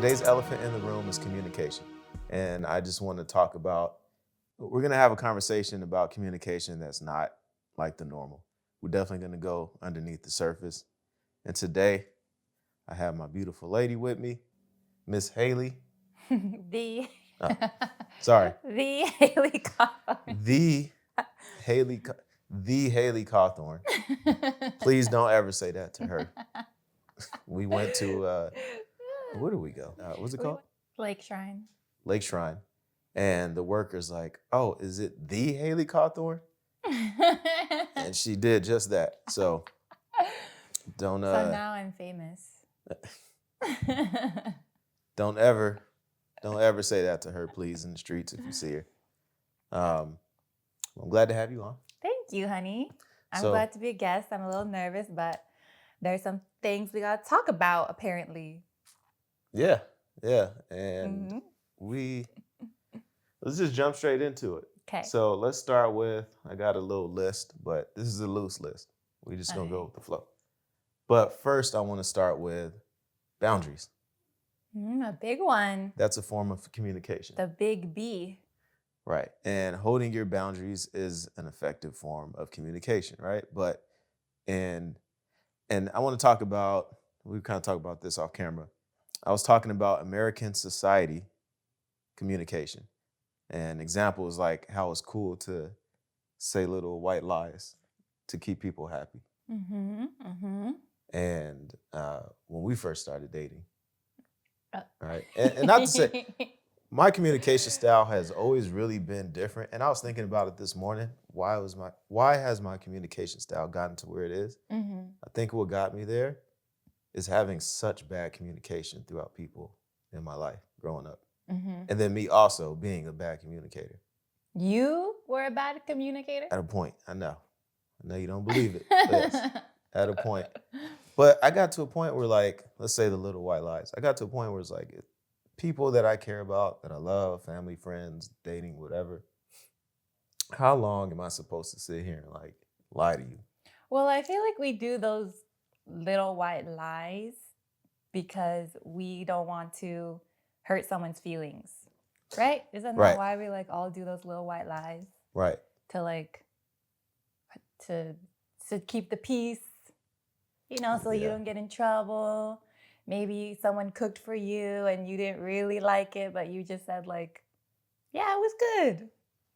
Today's elephant in the room is communication. And I just want to talk about, we're going to have a conversation about communication that's not like the normal. We're definitely going to go underneath the surface. And today, I have my beautiful lady with me, Miss Haley. The Haley Cawthorn. The Haley Cawthorn. Please don't ever say that to her. We went to, where did we go? What's it called? Lake Shrine. Lake Shrine. And the worker's like, oh, is it the Haley Cawthorn? And she did just that. So don't So now I'm famous. don't ever say that to her, please, in the streets if you see her. I'm glad to have you on. Thank you, honey. I'm glad to be a guest. I'm a little nervous, but there's some things we gotta talk about, apparently. Yeah. And let's just jump straight into it. Okay. So let's start with, I got a little list, but this is a loose list. We just gonna go with the flow. But first, I want to start with boundaries. A big one. That's a form of communication. The big B. Right. And holding your boundaries is an effective form of communication, right? But, and I want to talk about, we kind of talked about this off camera. I was talking about American society communication. And example is like how it's cool to say little white lies to keep people happy. And when we first started dating, right? And not to say, my communication style has always really been different. And I was thinking about it this morning. Why has my communication style gotten to where it is? I think what got me there is having such bad communication throughout people in my life growing up. And then me also being a bad communicator. You were a bad communicator? At a point, I know you don't believe it. But yes, at a point. But I got to a point where, like, let's say the little white lies. I got to a point where it's like, people that I care about, that I love, family, friends, dating, whatever, how long am I supposed to sit here and, like, lie to you? Well, I feel like we do those little white lies because we don't want to hurt someone's feelings, right? Isn't that why we, like, all do those little white lies? Right. To, like, to keep the peace, you know, so you don't get in trouble. Maybe someone cooked for you and you didn't really like it, but you just said, like, yeah, it was good.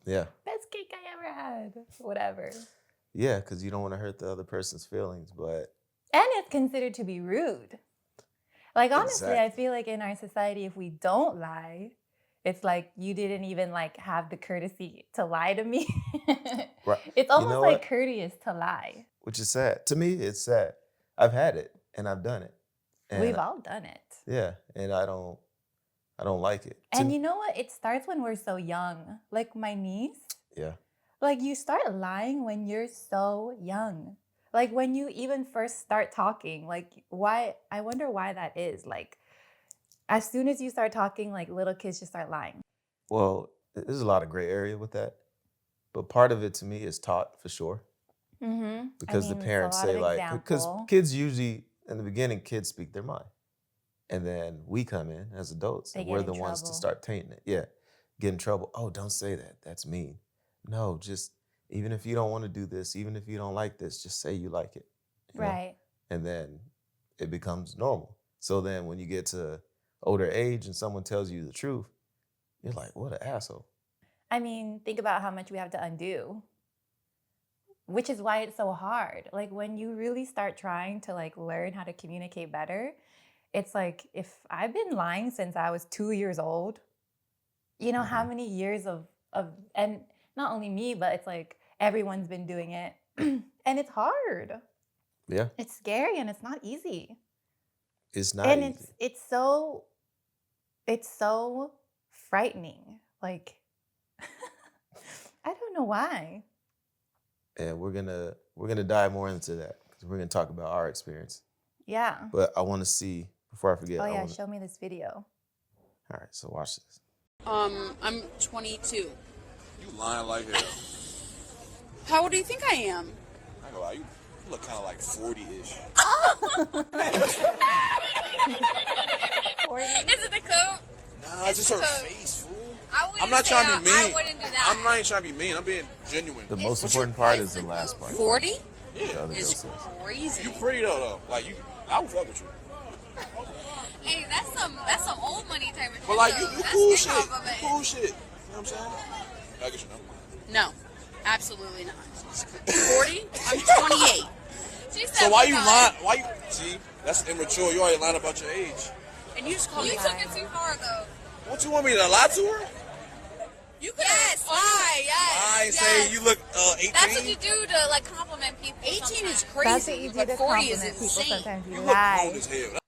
Yeah. Best cake I ever had. Whatever. Yeah, because you don't want to hurt the other person's feelings, but... And it's considered to be rude. Like, honestly, Exactly. I feel like in our society, if we don't lie, it's like you didn't even, like, have the courtesy to lie to me. Right. It's almost like courteous to lie. Which is sad. To me, it's sad. I've had it and I've done it. And we've all done it. Yeah, and I don't like it. And you know what? It starts when we're so young. Like my niece. Yeah. Like you start lying when you're so young. Like when you even first start talking. Like why? I wonder why that is. Like as soon as you start talking, like little kids just start lying. Well, there's a lot of gray area with that. But part of it to me is taught for sure. Because the parents say like, because kids usually, in the beginning, kids speak their mind. And then we come in as adults and we're the ones to start tainting it. Yeah, get in trouble. Oh, don't say that. That's mean. No, just, even if you don't want to do this, even if you don't like this, just say you like it. You know? Right. And then it becomes normal. So then when you get to older age and someone tells you the truth, you're like, what an asshole. I mean, think about how much we have to undo. Which is why it's so hard. Like when you really start trying to like learn how to communicate better, it's like if I've been lying since I was 2 years old, you know how many years of and not only me, but it's like everyone's been doing it. And it's hard. Yeah. It's scary and it's not easy. It's not easy. And it's so frightening. Like I don't know why. And we're gonna dive more into that because we're gonna talk about our experience. Yeah. But I want to see before I forget. Oh yeah, show me this video. All right, so watch this. I'm 22. You lying like hell. How old do you think I am? I ain't gonna lie, you look kind of like 40-ish. Is it the coat? Nah, it's just her face, fool. I'm not trying to be mean. I wouldn't do that. I'm not even trying to be mean. I'm being genuine. The most important part is the last part. 40? Yeah. The other girl It's says. crazy. You pretty though. Like you, I would fuck with you. Hey, that's some old money type of shit. But like though. you That's cool your shit. compliment. You cool shit. You know what I'm saying? I get your number. No, absolutely not. 40? I'm 28. She said So why you not. lying? Why you see? That's immature. You already lying about your age. And you just called me. You took it too far though. What you want me to lie to her? You could lie, yes. I ain't say you look 18. That's what you do to like compliment people. 18 is crazy. That's what you do but to 40 is compliment people. insane. Sometimes you You look lie. grown as hell.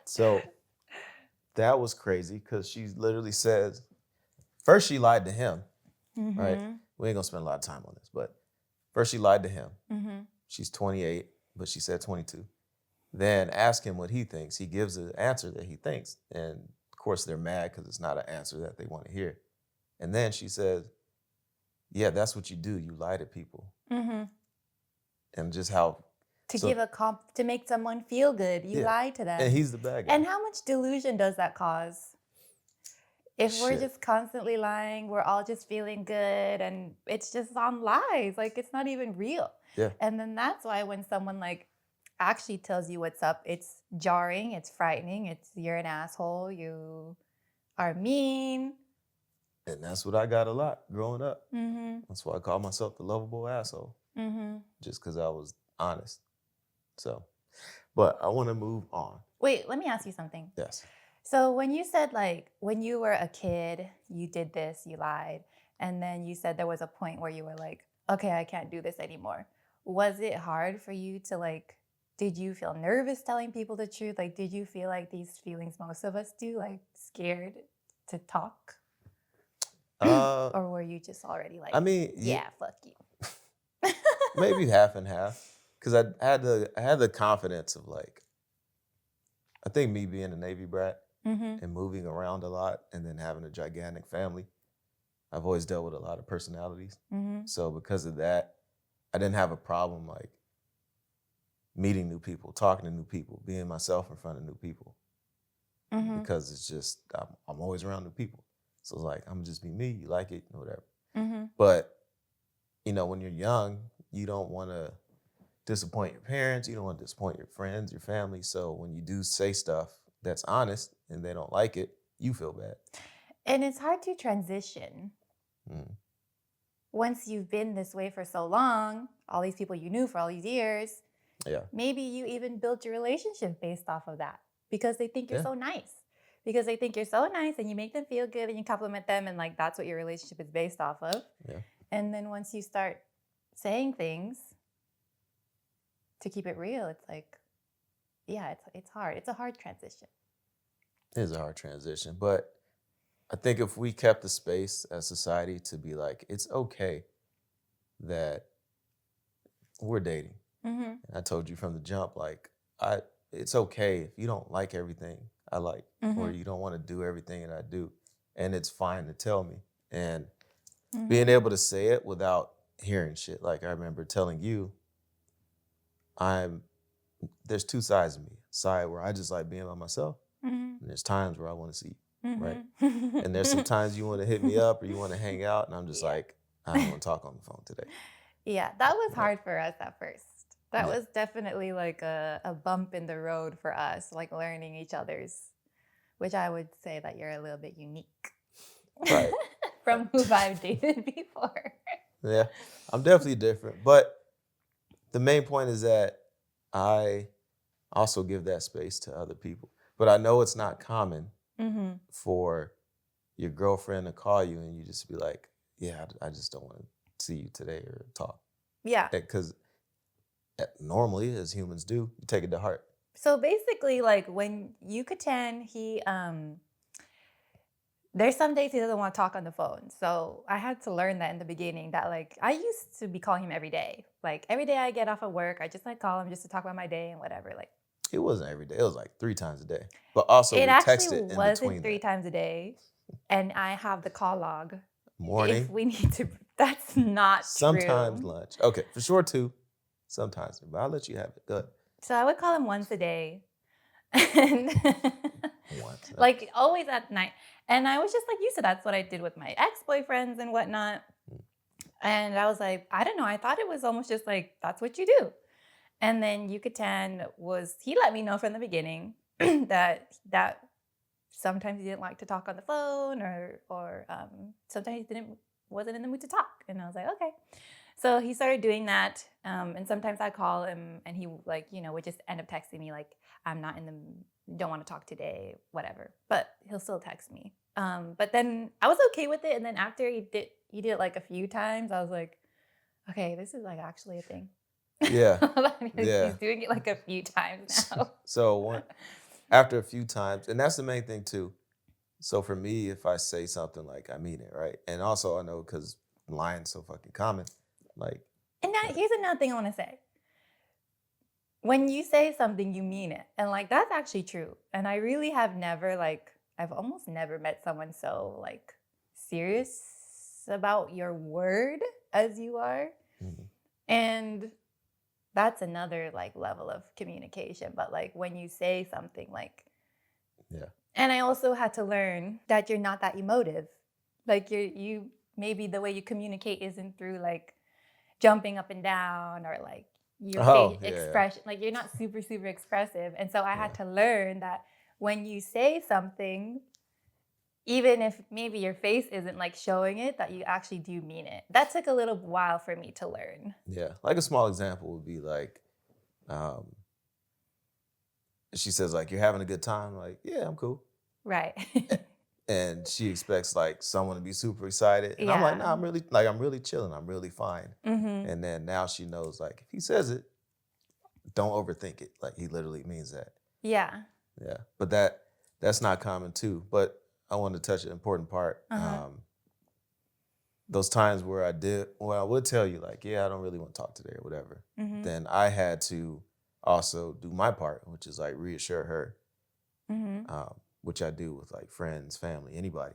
So that was crazy because she literally says, first she lied to him, right? We ain't gonna spend a lot of time on this, but first she lied to him. She's 28, but she said 22. Then ask him what he thinks. He gives an answer that he thinks. And of course they're mad because it's not an answer that they want to hear. And then she says, yeah, that's what you do. You lie to people. And just how To make someone feel good, you lie to them. And he's the bad guy. And how much delusion does that cause? If we're Shit. just constantly lying, we're all just feeling good and it's just on lies. Like it's not even real. Yeah. And then that's why when someone like actually tells you what's up, it's jarring, it's frightening, it's you're an asshole, you are mean. And that's what I got a lot growing up. Mm-hmm. That's why I call myself the lovable asshole. Mm-hmm. Just because I was honest. So, but I want to move on. Wait, let me ask you something. Yes. So when you said like when you were a kid, you did this, you lied, and then you said there was a point where you were like, okay, I can't do this anymore. Was it hard for you to like, did you feel nervous telling people the truth? Like, did you feel like these feelings most of us do, like scared to talk? Or were you just already like, I mean, yeah, fuck you? maybe half and half. Because I had the confidence of like, I think me being a Navy brat and moving around a lot and then having a gigantic family, I've always dealt with a lot of personalities. So because of that, I didn't have a problem like meeting new people, talking to new people, being myself in front of new people. Because it's just, I'm always around new people. So it's like, I'm gonna just be me, you like it, whatever. But, you know, when you're young, you don't wanna disappoint your parents, you don't wanna disappoint your friends, your family. So when you do say stuff that's honest and they don't like it, you feel bad. And it's hard to transition. Once you've been this way for so long, all these people you knew for all these years, maybe you even built your relationship based off of that because they think you're so nice. Because they think you're so nice and you make them feel good and you compliment them and like that's what your relationship is based off of. And then once you start saying things to keep it real, it's like, yeah, it's hard. It's a hard transition. It is a hard transition, but I think if we kept the space as society to be like, it's okay that we're dating. And I told you from the jump, like, it's okay if you don't like everything I like, or you don't want to do everything that I do. And it's fine to tell me. And being able to say it without hearing shit. Like I remember telling you, there's two sides of me. A side where I just like being by myself. And there's times where I want to see you, right? And there's some times you want to hit me up or you want to hang out. And I'm just like, I don't want to talk on the phone today. Yeah, that was hard for us at first. That was definitely like a bump in the road for us, like learning each other's, which I would say that you're a little bit unique from who I've dated before. Yeah, I'm definitely different. But the main point is that I also give that space to other people. But I know it's not common for your girlfriend to call you and you just be like, yeah, I just don't want to see you today or talk. Yeah. Because normally, as humans do, you take it to heart. So basically, like when Yukatan, there's some days he doesn't want to talk on the phone. So I had to learn that in the beginning that like I used to be calling him every day. Like every day I get off of work, I just like call him just to talk about my day and whatever. Like it wasn't every day. It was like 3 times a day. But also it we actually texted in wasn't between 3 times a day. And I have the call log. Morning. If we need to, that's not sometimes true. Lunch. Okay, for sure 2. Sometimes, but I'll let you have it. Go ahead. So I would call him once a day. And What? like always at night. And I was just like, you said that's what I did with my ex-boyfriends and whatnot. And I was like, I don't know. I thought it was almost just like, that's what you do. And then Yukatan he let me know from the beginning that sometimes he didn't like to talk on the phone or sometimes he wasn't in the mood to talk. And I was like, okay. So he started doing that. And sometimes I call him and he would just end up texting me like, I'm not don't want to talk today, whatever. But he'll still text me. But then I was okay with it. And then after he did it like a few times, I was like, okay, this is like actually a thing. Yeah. He's doing it like a few times now. So after a few times, and that's the main thing too. So for me, if I say something like I mean it, right? And also I know because lying's so fucking common. Like, and now here's another thing I want to say. When you say something, you mean it. And like that's actually true. And I really have never I've almost never met someone so like serious about your word as you are. mm-hmm. And that's another like level of communication. But like when you say something like, yeah. And I also had to learn that you're not that emotive. Like you maybe the way you communicate isn't through like jumping up and down or like your face expression. Like you're not super, super expressive. And so I had to learn that when you say something, even if maybe your face isn't like showing it, that you actually do mean it. That took a little while for me to learn. Yeah. Like a small example would be like, she says like, you're having a good time? Like, yeah, I'm cool. Right. And she expects like someone to be super excited. And I'm like, nah, I'm really chilling. I'm really fine. Mm-hmm. And then now she knows like, if he says it, don't overthink it. Like he literally means that. Yeah. Yeah. But that's not common too. But I want to touch an important part. Those times where I would tell you like, yeah, I don't really want to talk today or whatever. Mm-hmm. Then I had to also do my part, which is like reassure her. Mm-hmm. Which I do with like friends, family, anybody.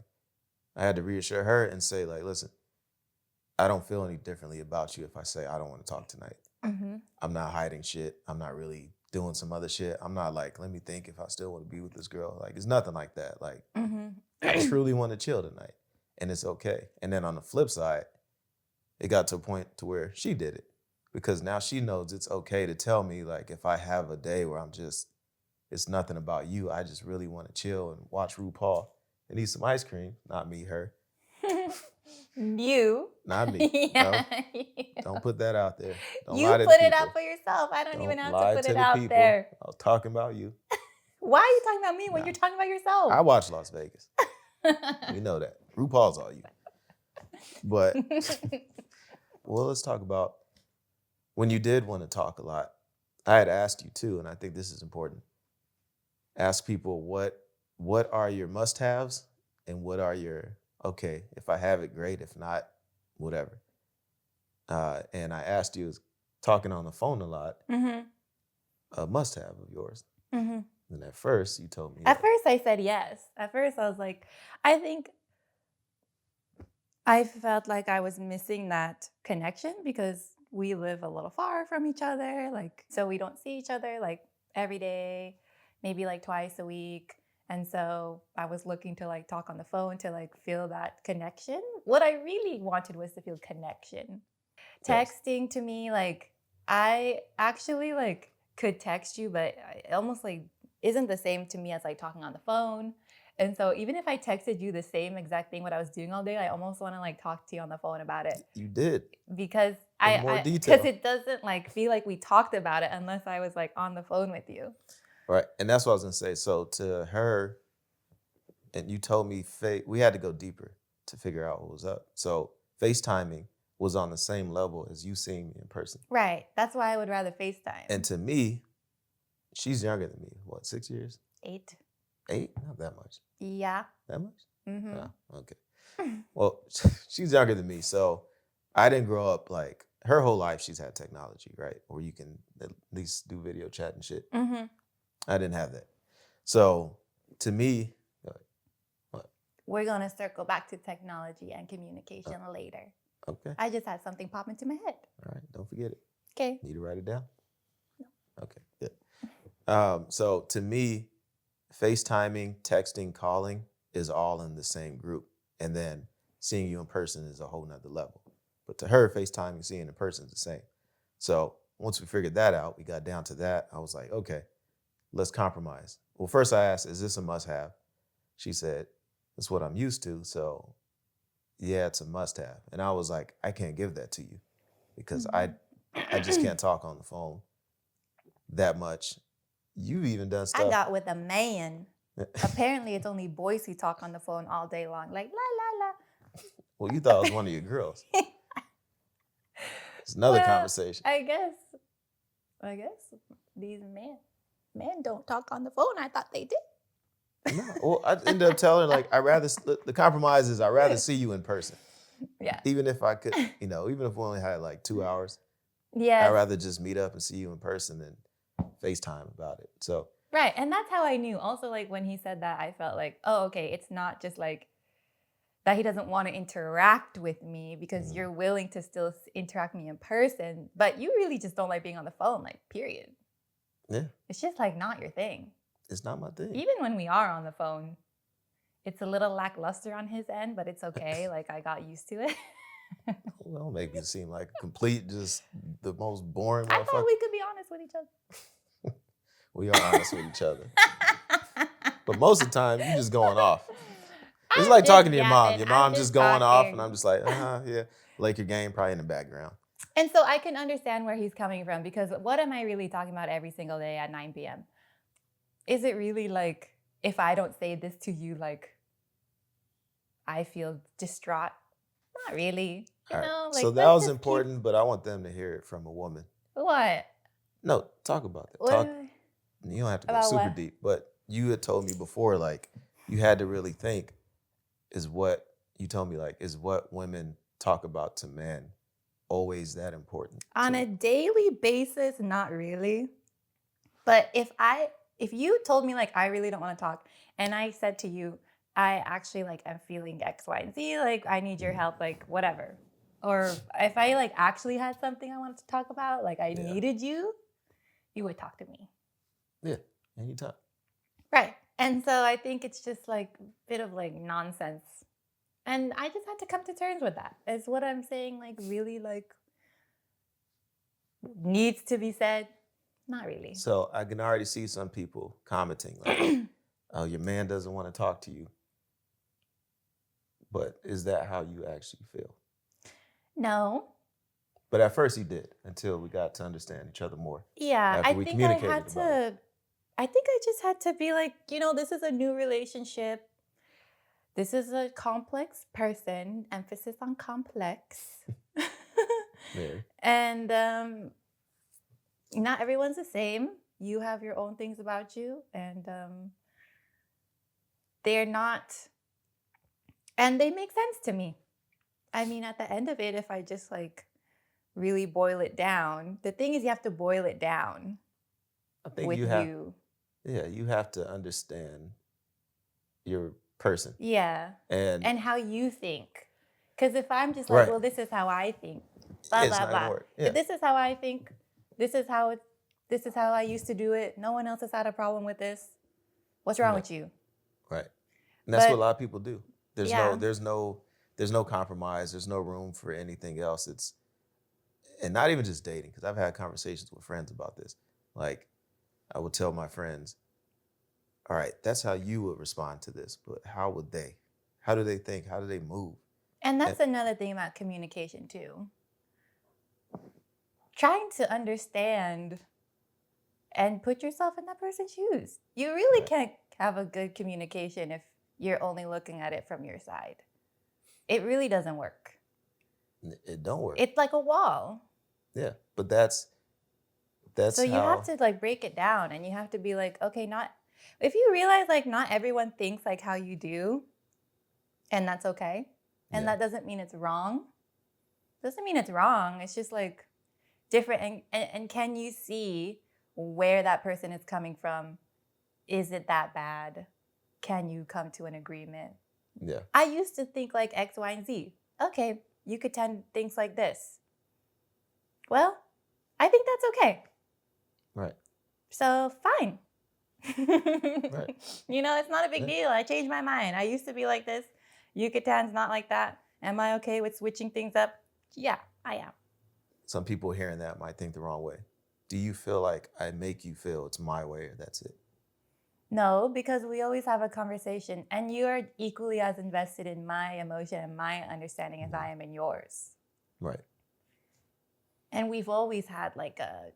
I had to reassure her and say like, listen, I don't feel any differently about you if I say I don't want to talk tonight. Mm-hmm. I'm not hiding shit. I'm not really doing some other shit. I'm not like, let me think if I still want to be with this girl. Like, it's nothing like that. Like, I truly want to chill tonight and it's okay. And then on the flip side, it got to a point to where she did it because now she knows it's okay to tell me like, if I have a day where it's nothing about you. I just really want to chill and watch RuPaul and eat some ice cream. Not me, her. You. Not me. Yeah. No. Don't put that out there. Don't you lie to put the it people. out for yourself. I don't even have lie to put to it the out people. there. I was talking about you. Why are you talking about me when you're talking about yourself? I watch Las Vegas. We know that. RuPaul's all you. But, well, let's talk about when you did want to talk a lot. I had asked you too, and I think this is important. Ask people what are your must-haves and what are your, okay, if I have it, great. If not, whatever. And I asked you, talking on the phone a lot, a must-have of yours. And at first, you told me. At first, I said yes. At first, I was like, I think I felt like I was missing that connection because we live a little far from each other. Like, so we don't see each other like every day, maybe like twice a week. And so I was looking to like talk on the phone to like feel that connection. What I really wanted was to feel connection. Yes. Texting to me, like I actually like could text you, but it almost like isn't the same to me as like talking on the phone. And so even if I texted you the same exact thing what I was doing all day, I almost want to like talk to you on the phone about it. You did. Because because it doesn't like feel like we talked about it unless I was like on the phone with you. Right. And that's what I was going to say. So to her, and you told me we had to go deeper to figure out what was up. So FaceTiming was on the same level as you seeing me in person. Right. That's why I would rather FaceTime. And to me, she's younger than me. What, 6 years? 8. 8? Not that much. Yeah. That much? Mm-hmm. Oh, okay. Well, she's younger than me. So I didn't grow up like, her whole life she's had technology, right? Where you can at least do video chat and shit. Mm-hmm. I didn't have that. So to me, what? We're going to circle back to technology and communication later. Okay. I just had something pop into my head. All right. Don't forget it. Okay. Need to write it down? No. Okay, good. So to me, FaceTiming, texting, calling is all in the same group. And then seeing you in person is a whole nother level. But to her, FaceTiming, seeing in person is the same. So once we figured that out, we got down to that. I was like, okay, let's compromise. Well, first I asked, is this a must have? She said, that's what I'm used to. So yeah, it's a must have. And I was like, I can't give that to you because I just can't talk on the phone that much. You've even done I stuff. got with a man. Apparently, it's only boys who talk on the phone all day long, like la la la. Well, you thought it was one of your girls. It's another conversation. I guess these men don't talk on the phone. I thought they did. No, well, I ended up telling her like the compromise is I'd rather see you in person. Yeah. Even if I could, even if we only had like 2 hours, Yeah. I'd rather just meet up and see you in person than FaceTime about it. So right, and that's how I knew. Also, like when he said that, I felt like, oh, okay, it's not just like that he doesn't want to interact with me because you're willing to still interact with me in person, but you really just don't like being on the phone, like period. Yeah. It's just like not your thing. It's not my thing. Even when we are on the phone, it's a little lackluster on his end, but it's okay. Like I got used to it. Well, don't make me seem like a complete, just the most boring I motherfucker. thought we could be honest with each other. We are honest with each other. But most of the time, you're just going off. It's like talking to your mom. Your mom just going off, and I'm just like, yeah. Laker game probably in the background. And so I can understand where he's coming from because what am I really talking about every single day at 9 p.m.? Is it really like, if I don't say this to you, like, I feel distraught? Not really. You know, like, so that was important, but I want them to hear it from a woman. What? No, talk about that. You don't have to go super deep, but you had told me before, like, you had to really think, is what women talk about to men always that important? On a daily basis, not really. But if you told me like I really don't want to talk, and I said to you, I actually like am feeling X, Y, and Z, like I need your help, like whatever. Or if I like actually had something I wanted to talk about, like I needed you, you would talk to me. Yeah, anytime. Right. And so I think it's just like a bit of like nonsense. And I just had to come to terms with that. Is what I'm saying like really like needs to be said? Not really. So I can already see some people commenting like, oh, your man doesn't want to talk to you. But is that how you actually feel? No. But at first he did, until we got to understand each other more. Yeah, I think I just had to be like, this is a new relationship. This is a complex person, emphasis on complex. Yeah. And not everyone's the same. You have your own things about you, and they're not, and they make sense to me. I mean, at the end of it, if I just like really boil it down, the thing is you have to boil it down. I think you have to understand your person. Yeah. And how you think. Because if I'm just like, well, this is how I think, blah, blah, blah. Yeah. If this is how I think, this is how I used to do it. No one else has had a problem with this. What's wrong with you? Right. And that's what a lot of people do. There's no compromise. There's no room for anything else. And not even just dating, because I've had conversations with friends about this. Like, I would tell my friends, all right, that's how you would respond to this, but how would they? How do they think? How do they move? And that's another thing about communication too. Trying to understand and put yourself in that person's shoes. You really can't have a good communication if you're only looking at it from your side. It really doesn't work. It don't work. It's like a wall. Yeah, but that's so you have to like break it down, and you have to be like, okay, if you realize like not everyone thinks like how you do, and that's okay, and that doesn't mean it's wrong. Doesn't mean it's wrong. It's just like different, and can you see where that person is coming from? Is it that bad? Can you come to an agreement? Yeah. I used to think like X, Y, and Z. Okay, you could tend things like this. Well, I think that's okay. Right. So fine. Right. You know, it's not a big Yeah. deal. I changed my mind. I used to be like this. Yucatan's not like that. Am I okay with switching things up? Yeah, I am. Some people hearing that might think the wrong way. Do you feel like I make you feel it's my way or that's it? No, because we always have a conversation, and you are equally as invested in my emotion and my understanding as I am in yours. Right. And we've always had like a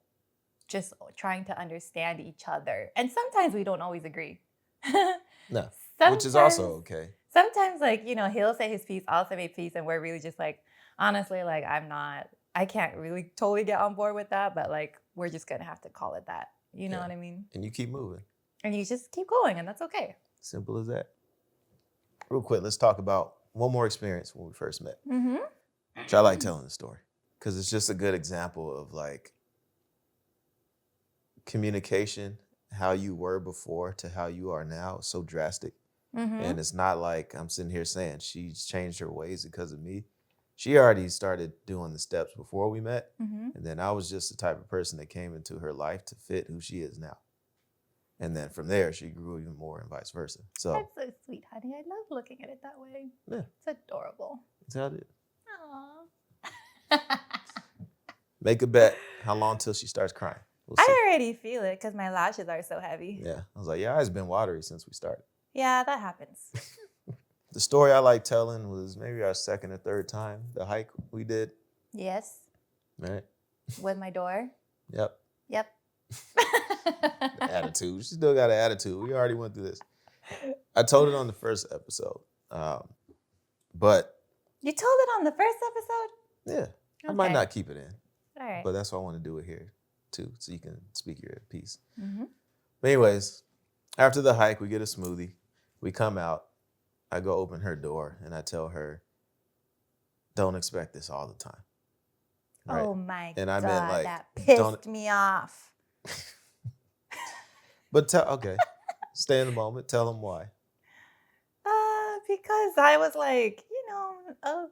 just trying to understand each other. And sometimes we don't always agree. No. Which is Sometimes- also okay. Sometimes, like, you know, he'll say his piece, I'll say my piece, and we're really just like, honestly, like, I can't really totally get on board with that, but like, we're just gonna have to call it that. You know Yeah. what I mean? And you keep moving. And you just keep going, and that's okay. Simple as that. Real quick, let's talk about one more experience when we first met. Mm-hmm. Which I like telling the story because it's just a good example of like communication, how you were before to how you are now is so drastic. Mm-hmm. And it's not like I'm sitting here saying she's changed her ways because of me. She already started doing the steps before we met. Mm-hmm. And then I was just the type of person that came into her life to fit who she is now. And then from there, she grew even more and vice versa. So That's so sweet, honey. I love looking at it that way. yeah, It's adorable. that's how it is. Aww. Make a bet. How long till she starts crying? We'll see. I already feel it because my lashes are so heavy. Yeah. I was like, your eyes been watery since we started. Yeah, that happens. The story I like telling was maybe our second or third time, the hike we did. Yes. Right? With my door. Yep. Yep. The attitude. She still got an attitude. We already went through this. I told it on the first episode. But You told it on the first episode? yeah, I might Okay. not keep it in. All right. But that's why I want to do it here too, so you can speak your piece. Mm-hmm. But anyways, after the hike, we get a smoothie. We come out. I go open her door and I tell her, don't expect this all the time. Right? Oh my And I God, meant, like, that pissed don't- me off. But okay, stay in the moment. Tell them why. Because I was like, you know,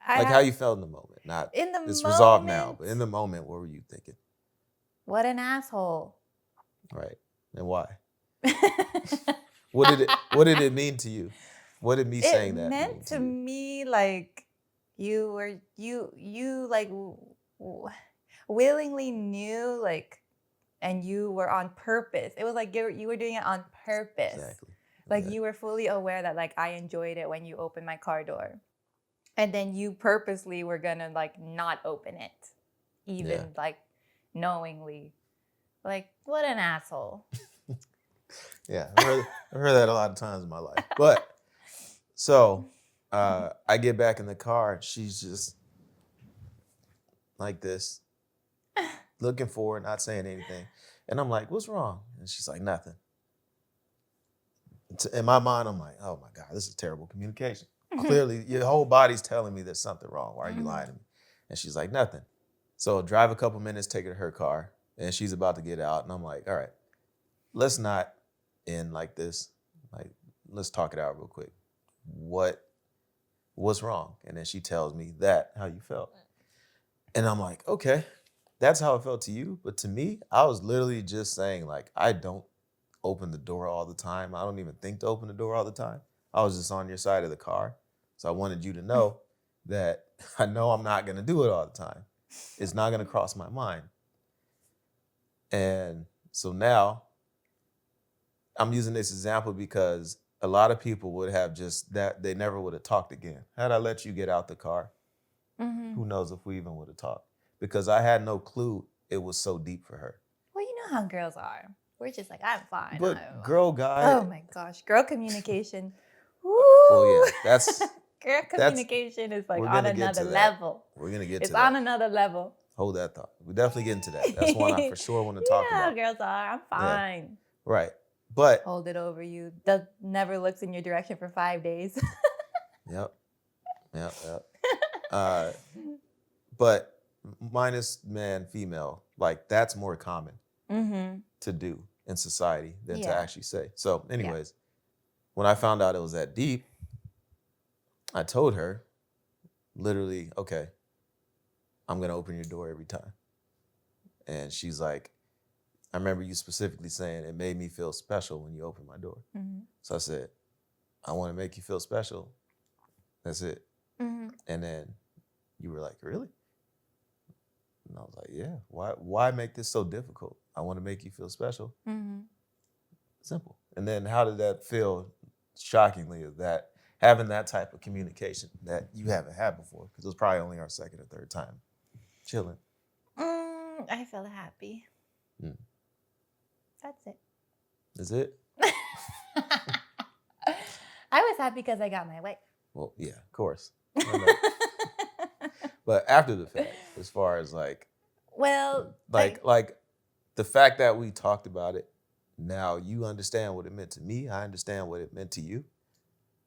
Like how you felt in the moment. Not in the it's moment. resolved now, but in the moment, what were you thinking? What an asshole. Right. And why? What did it mean to you? What did me saying that It meant mean to you? me like you like willingly knew, like, and you were on purpose. It was like you were doing it on purpose. Exactly. Like Yeah. you were fully aware that like I enjoyed it when you opened my car door. And then you purposely were gonna like not open it. Even like knowingly. Like, what an asshole. Yeah, I've heard that a lot of times in my life. But so I get back in the car and she's just like this, looking forward, not saying anything. And I'm like, what's wrong? And she's like, nothing. In my mind, I'm like, oh my God, this is terrible communication. Clearly, your whole body's telling me there's something wrong. Why are you lying to me? And she's like, nothing. So drive a couple minutes, take her to her car, and she's about to get out. And I'm like, all right, let's not end like this. Like, let's talk it out real quick. What's wrong? And then she tells me that, how you felt. And I'm like, okay, that's how it felt to you. But to me, I was literally just saying, like, I don't open the door all the time. I don't even think to open the door all the time. I was just on your side of the car. So I wanted you to know that I know I'm not going to do it all the time. It's not going to cross my mind. And so now I'm using this example because a lot of people would have just that, they never would have talked again. Had I let you get out the car, who knows if we even would have talked? Because I had no clue it was so deep for her. Well, you know how girls are. We're just like, I'm fine. But girl, guy. Oh my gosh, girl communication. Woo! Oh yeah, that's girl communication is like we're on gonna get another to that. level. we're gonna get It's to that. on another level. Hold that thought. We definitely get into that. That's one I for sure want to talk Yeah, about. girls are. I'm fine. Right, but Hold it over you. Does never looks in your direction for 5 days. yep. But minus man, female, like that's more common to do in society than to Yeah. actually say. So, anyways, when I found out it was that deep, I told her, literally, okay, I'm gonna open your door every time. And she's like, I remember you specifically saying it made me feel special when you opened my door. Mm-hmm. So I said, I want to make you feel special. That's it. Mm-hmm. And then you were like, really? And I was like, yeah. Why make this so difficult? I want to make you feel special. Mm-hmm. Simple. And then how did that feel? Shockingly, is that having that type of communication that you haven't had before, because it was probably only our second or third time chilling. I feel happy. That's it. Is it? I was happy because I got my way. Well, yeah, of course. But after the fact, as far as like the fact that we talked about it, now you understand what it meant to me. I understand what it meant to you.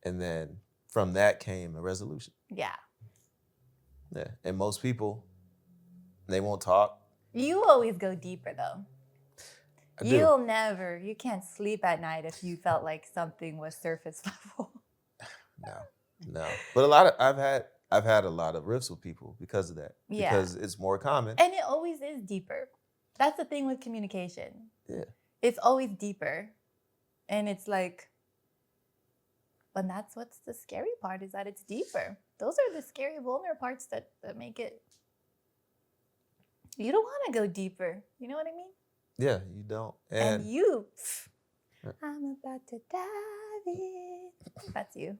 And then from that came a resolution. Yeah. Yeah. And most people, they won't talk. You always go deeper though. I You can't sleep at night if you felt like something was surface level. No. But I've had a lot of riffs with people because of that. Yeah. Because it's more common. And it always is deeper. That's the thing with communication. Yeah. It's always deeper. And it's like, and that's what's the scary part, is that it's deeper. Those are the scary, vulnerable parts that make it. You don't want to go deeper. You know what I mean? Yeah, you don't. And you, I'm about to dive in. That's you.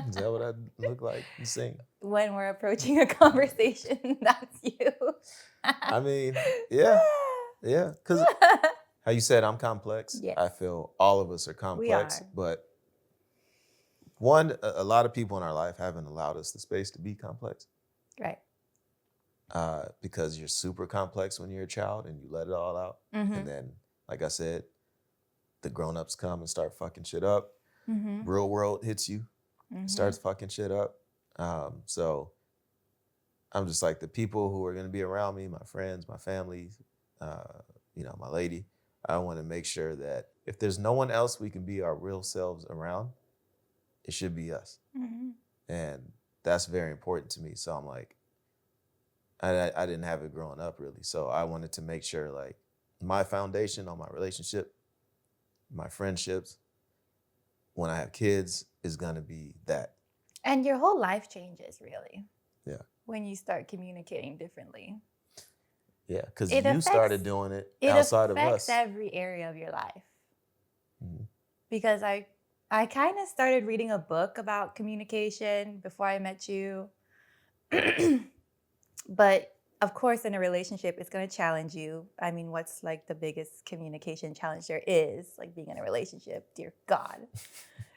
Is that what I look like? You sing? When we're approaching a conversation, that's you. I mean, yeah. Yeah. Because how you said I'm complex. Yes. I feel all of us are complex. We are. But a lot of people in our life haven't allowed us the space to be complex. Right. Because you're super complex when you're a child and you let it all out. Mm-hmm. And then, like I said, the grown-ups come and start fucking shit up. Mm-hmm. Real world hits you, starts fucking shit up. So I'm just like, the people who are going to be around me, my friends, my family, my lady, I want to make sure that if there's no one else we can be our real selves around, it should be us. Mm-hmm. And that's very important to me. So I'm like, I didn't have it growing up really. So I wanted to make sure like my foundation on my relationship, my friendships, when I have kids, is going to be that. And your whole life changes, really. Yeah. When you start communicating differently. Yeah, because you started doing it outside of us. It affects every area of your life. Mm-hmm. Because I kind of started reading a book about communication before I met you. But of course, in a relationship, it's going to challenge you. I mean, what's like the biggest communication challenge there is? Like being in a relationship, dear God.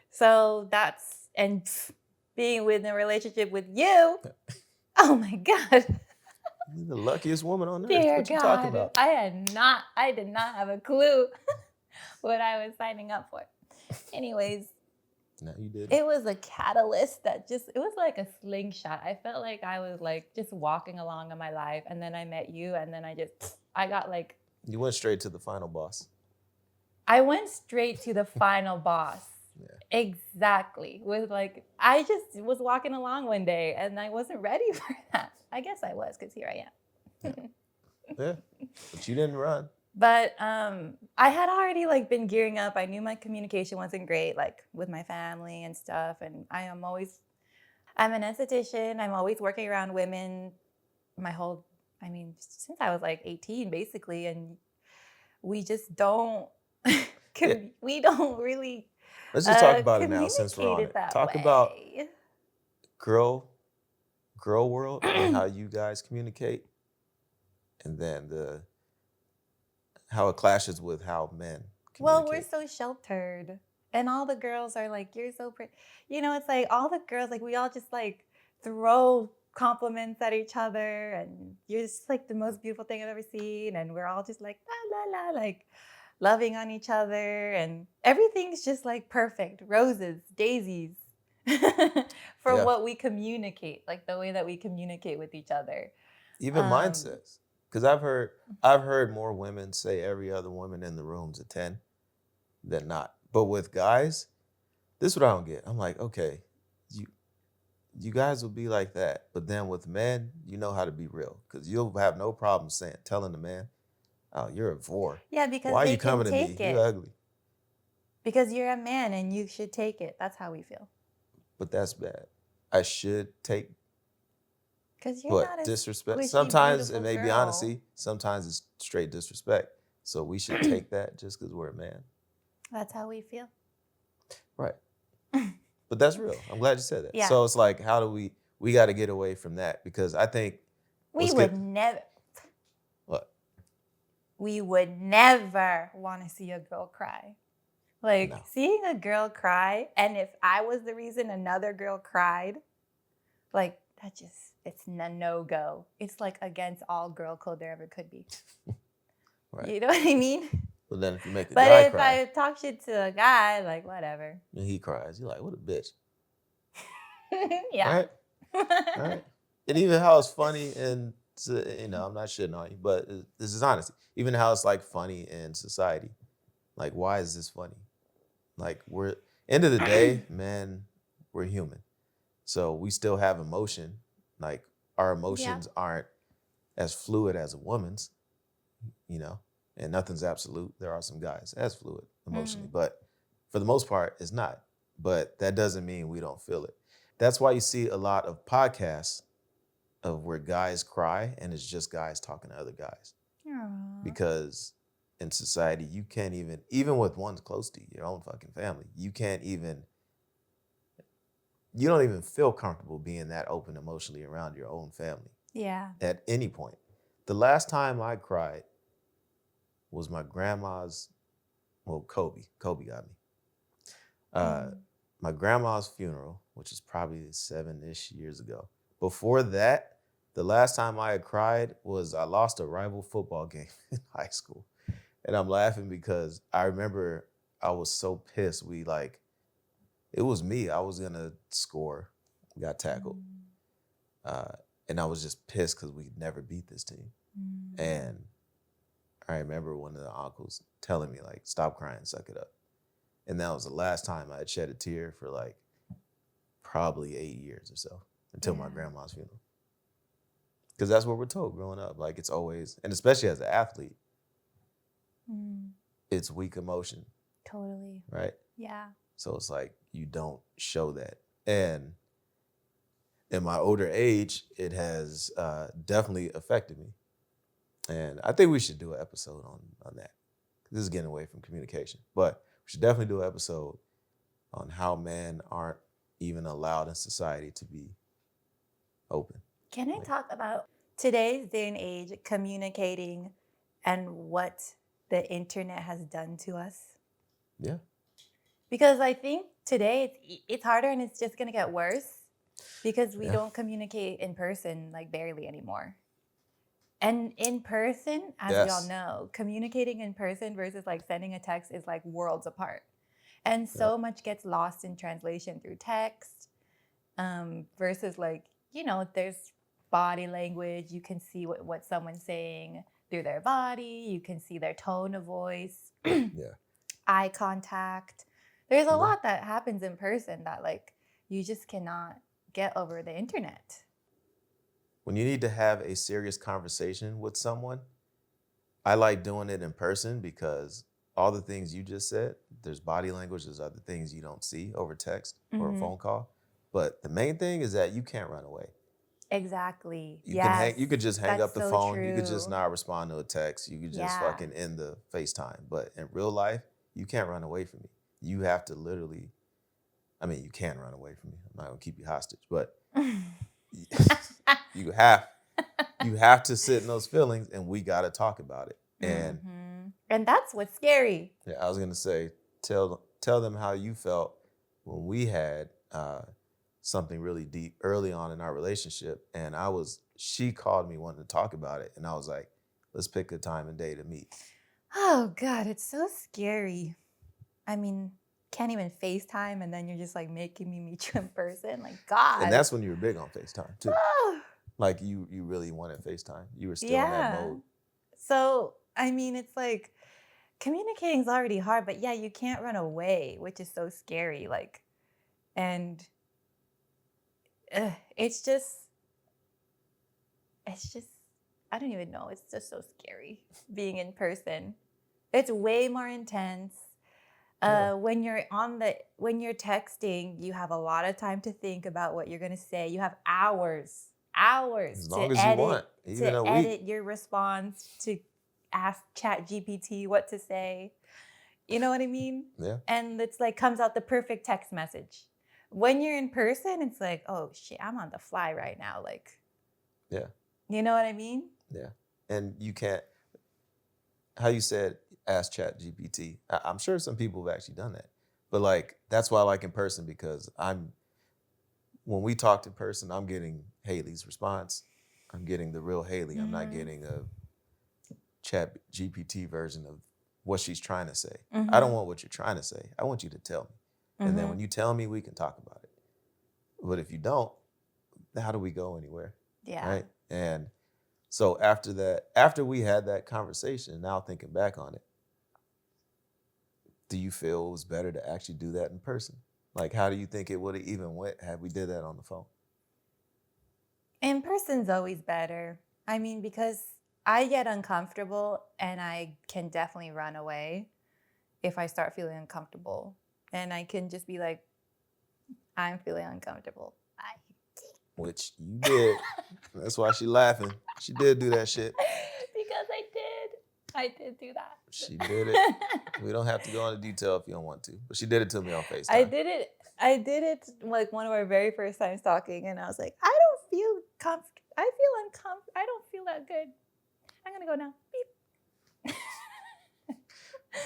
So and being in a relationship with you. Oh my God. You're the luckiest woman on earth. Dear what you God, talking about? I did not have a clue what I was signing up for. Anyways. No, you did. It was a catalyst it was like a slingshot. I felt like I was like just walking along in my life, and then I met you, and then I got like. You went straight to the final boss. I went straight to the final boss. Yeah. Exactly. With like, I just was walking along one day, and I wasn't ready for that. I guess I was, because here I am. Yeah, but you didn't run. But I had already like been gearing up. I knew my communication wasn't great, like with my family and stuff. And I'm an esthetician. I'm always working around women since I was like 18, basically. And we just don't, we don't really. Let's just talk about it now since we're on it. Talk about girl world and how you guys communicate. And then how it clashes with how men communicate. Well, we're so sheltered. And all the girls are like, you're so pretty. You know, it's like all the girls, like we all just like throw compliments at each other. And you're just like the most beautiful thing I've ever seen. And we're all just like, la, la, la, like loving on each other. And everything's just like perfect. Roses, daisies. For what we communicate, like the way that we communicate with each other. Even mindsets. Because I've heard more women say every other woman in the room's a 10 than not. But with guys, this is what I don't get. I'm like, okay, you guys will be like that. But then with men, you know how to be real. Because you'll have no problem telling the man, Oh, you're a vor. Yeah, because Why are they you can coming to me? take it. You're ugly. Because you're a man and you should take it. That's how we feel. But that's bad. I should take Because you're what? not a Disrespect? squishy, Sometimes it beautiful may be girl. honesty. Sometimes it's straight disrespect. So we should take that just because we're a man. That's how we feel. Right. But that's real. I'm glad you said that. Yeah. So it's like, how do we got to get away from that? Because I think We would never. What? We would never want to see a girl cry. Like, No. seeing a girl cry, and if I was the reason another girl cried, like, that just, it's a no-go. It's like against all girl code there ever could be. Right. You know what I mean? But then if you make a But guy if cry I talk shit to a guy, like, whatever. and he cries, you're like, what a bitch. Yeah. Right? Right? And even how it's funny and, I'm not shitting on you, but this is honesty. Even how it's like funny in society. Like, why is this funny? Like, end of the day, man, we're human. So we still have emotion. Like, our emotions aren't as fluid as a woman's, and nothing's absolute. There are some guys as fluid emotionally, but for the most part, it's not. But that doesn't mean we don't feel it. That's why you see a lot of podcasts of where guys cry and it's just guys talking to other guys. Aww. Because in society, you can't even with ones close to you, your own fucking family, you don't even feel comfortable being that open emotionally around your own family. Yeah. At any point. The last time I cried was my grandma's, Kobe got me. My grandma's funeral, which is probably 7-ish years ago. Before that, the last time I had cried was I lost a rival football game in high school. And I'm laughing because I remember I was so pissed. It was me. I was going to score. Got tackled. And I was just pissed because we never beat this team. And I remember one of the uncles telling me, like, stop crying, suck it up. And that was the last time I had shed a tear for like probably 8 years or so until my grandma's funeral. Because that's what we're told growing up. Like, it's always, and especially as an athlete, it's weak emotion. Totally. Right? Yeah. So it's like you don't show that. And in my older age, it has definitely affected me. And I think we should do an episode on that. This is getting away from communication. But we should definitely do an episode on how men aren't even allowed in society to be open. Can I talk about today's day and age, communicating and what the internet has done to us? Yeah. Because I think today it's harder and it's just going to get worse because we don't communicate in person like barely anymore. And in person, as we all know, communicating in person versus like sending a text is like worlds apart. And so much gets lost in translation through text versus like, there's body language. You can see what someone's saying through their body. You can see their tone of voice, eye contact. There's a lot that happens in person that like you just cannot get over the internet. When you need to have a serious conversation with someone, I like doing it in person because all the things you just said, there's body language, there's other things you don't see over text or a phone call. But the main thing is that you can't run away. Exactly. You could just hang up the phone. True. You could just not respond to a text. You could just fucking end the FaceTime. But in real life, you can't run away from me. You have to literally, you can run away from me. I'm not gonna keep you hostage, but you have to sit in those feelings and we gotta talk about it. And that's what's scary. Yeah, I was gonna say, tell them how you felt when we had something really deep early on in our relationship, and she called me wanting to talk about it, and I was like, let's pick a time and day to meet. Oh God, it's so scary. Can't even FaceTime, and then you're just like making me meet you in person. Like, God. And that's when you were big on FaceTime too. Like you really wanted FaceTime. You were still in that mode. So, it's like communicating is already hard, but you can't run away, which is so scary. Like, and it's just, I don't even know. It's just so scary being in person. It's way more intense. When you're texting, you have a lot of time to think about what you're gonna say. You have hours As long as you want, even a week. edit your response, to ask Chat GPT what to say. You know what I mean? Yeah. And it's like comes out the perfect text message. When you're in person, it's like, oh shit, I'm on the fly right now. Like, Yeah. you know what I mean? Yeah. And you can't, how you said, ask Chat GPT. I'm sure some people have actually done that. But like, that's why I like in person, because when we talked in person, I'm getting Haley's response. I'm getting the real Haley. I'm not getting a Chat GPT version of what she's trying to say. I don't want what you're trying to say. I want you to tell me. And then when you tell me, we can talk about it. But if you don't, how do we go anywhere? Yeah. Right? And so after we had that conversation, now thinking back on it, do you feel it was better to actually do that in person? Like, how do you think it would have even went had we did that on the phone? In person's always better. I mean, because I get uncomfortable and I can definitely run away if I start feeling uncomfortable. And I can just be like, I'm feeling uncomfortable. Bye. Which you did. That's why she laughing. She did do that shit. Because I did do that. She did it. We don't have to go into detail if you don't want to. But she did it to me on FaceTime. I did it like one of our very first times talking, and I was like, I don't feel comfortable. I feel uncomfortable. I don't feel that good. I'm gonna go now. Beep.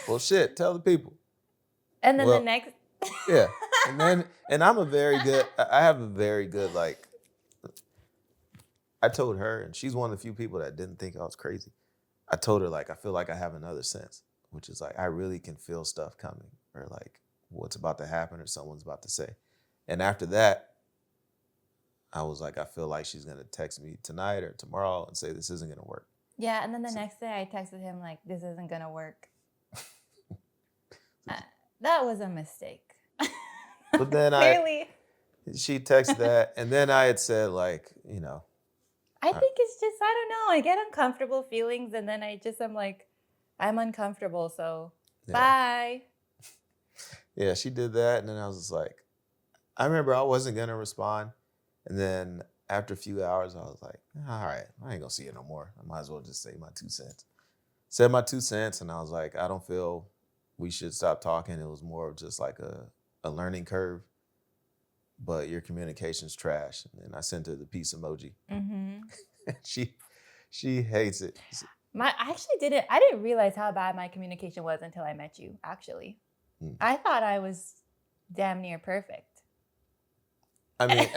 Well, shit. Tell the people. And then the next. Yeah. And I'm I have a very good, like, I told her, and she's one of the few people that didn't think I was crazy. I told her, like, I feel like I have another sense, which is like, I really can feel stuff coming, or like what's about to happen or someone's about to say. And after that, I was like, I feel like she's going to text me tonight or tomorrow and say, this isn't going to work. Yeah. And then the next day I texted him like, this isn't going to work. That was a mistake. But then Clearly. She texted that. And then I had said, like, you know. I think it's just, I don't know. I get uncomfortable feelings and then I'm like, I'm uncomfortable. So bye. Yeah, she did that. And then I was just like, I remember I wasn't going to respond. And then after a few hours, I was like, all right, I ain't going to see it no more. I might as well just say my 2 cents. Said my 2 cents. And I was like, I don't feel we should stop talking. It was more of just like a learning curve. But your communication's trash. And then I sent her the peace emoji. Mm-hmm. She hates it. I didn't realize how bad my communication was until I met you, actually. I thought I was damn near perfect. I mean,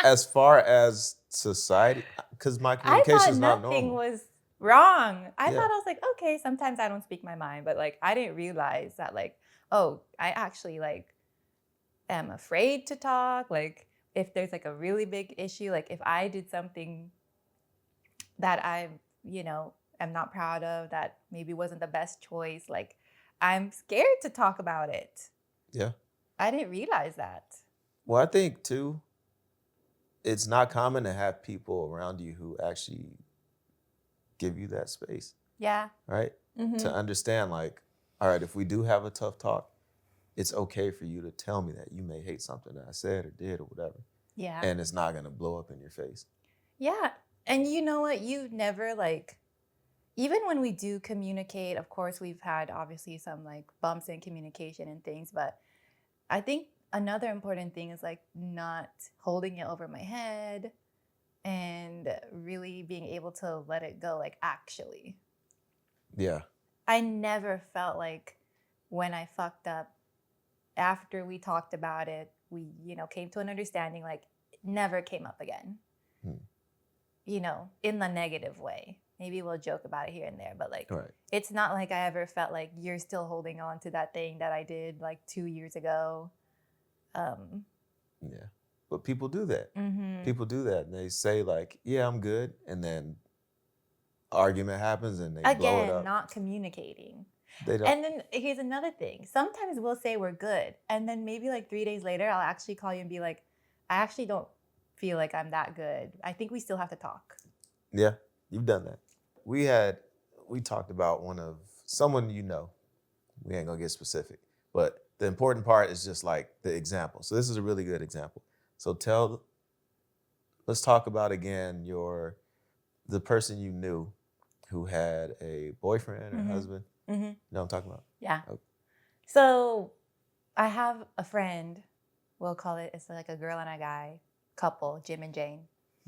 as far as society, because my communication is not normal. I thought nothing was wrong. I thought I was like, okay, sometimes I don't speak my mind. But like, I didn't realize that like, oh, I actually like am afraid to talk. Like if there's like a really big issue, like if I did something that I, am not proud of, that maybe wasn't the best choice, like I'm scared to talk about it. Yeah. I didn't realize that. Well, I think too, it's not common to have people around you who actually give you that space. Yeah. Right? Mm-hmm. To understand like, all right, if we do have a tough talk, it's okay for you to tell me that you may hate something that I said or did or whatever. Yeah. And it's not going to blow up in your face. Yeah. And you know what? You never like, even when we do communicate, of course, we've had obviously some like bumps in communication and things, but I think another important thing is like not holding it over my head and really being able to let it go, like actually. Yeah. I never felt like when I fucked up, after we talked about it, we, came to an understanding, like it never came up again. In the negative way. Maybe we'll joke about it here and there, but like, It's not like I ever felt like you're still holding on to that thing that I did like 2 years ago. Yeah. But people do that. Mm-hmm. People do that. And they say like, yeah, I'm good. And then argument happens and they blow it up. Again, not communicating. They don't. And then here's another thing. Sometimes we'll say we're good. And then maybe like 3 days later, I'll actually call you and be like, I actually don't feel like I'm that good. I think we still have to talk. Yeah. You've done that. We talked about someone you know. We ain't gonna get specific, but the important part is just like the example. So this is a really good example. So let's talk about again the person you knew who had a boyfriend or husband. Mm-hmm. You know what I'm talking about? Yeah. Okay. So I have a friend, we'll call it's like a girl and a guy couple, Jim and Jane.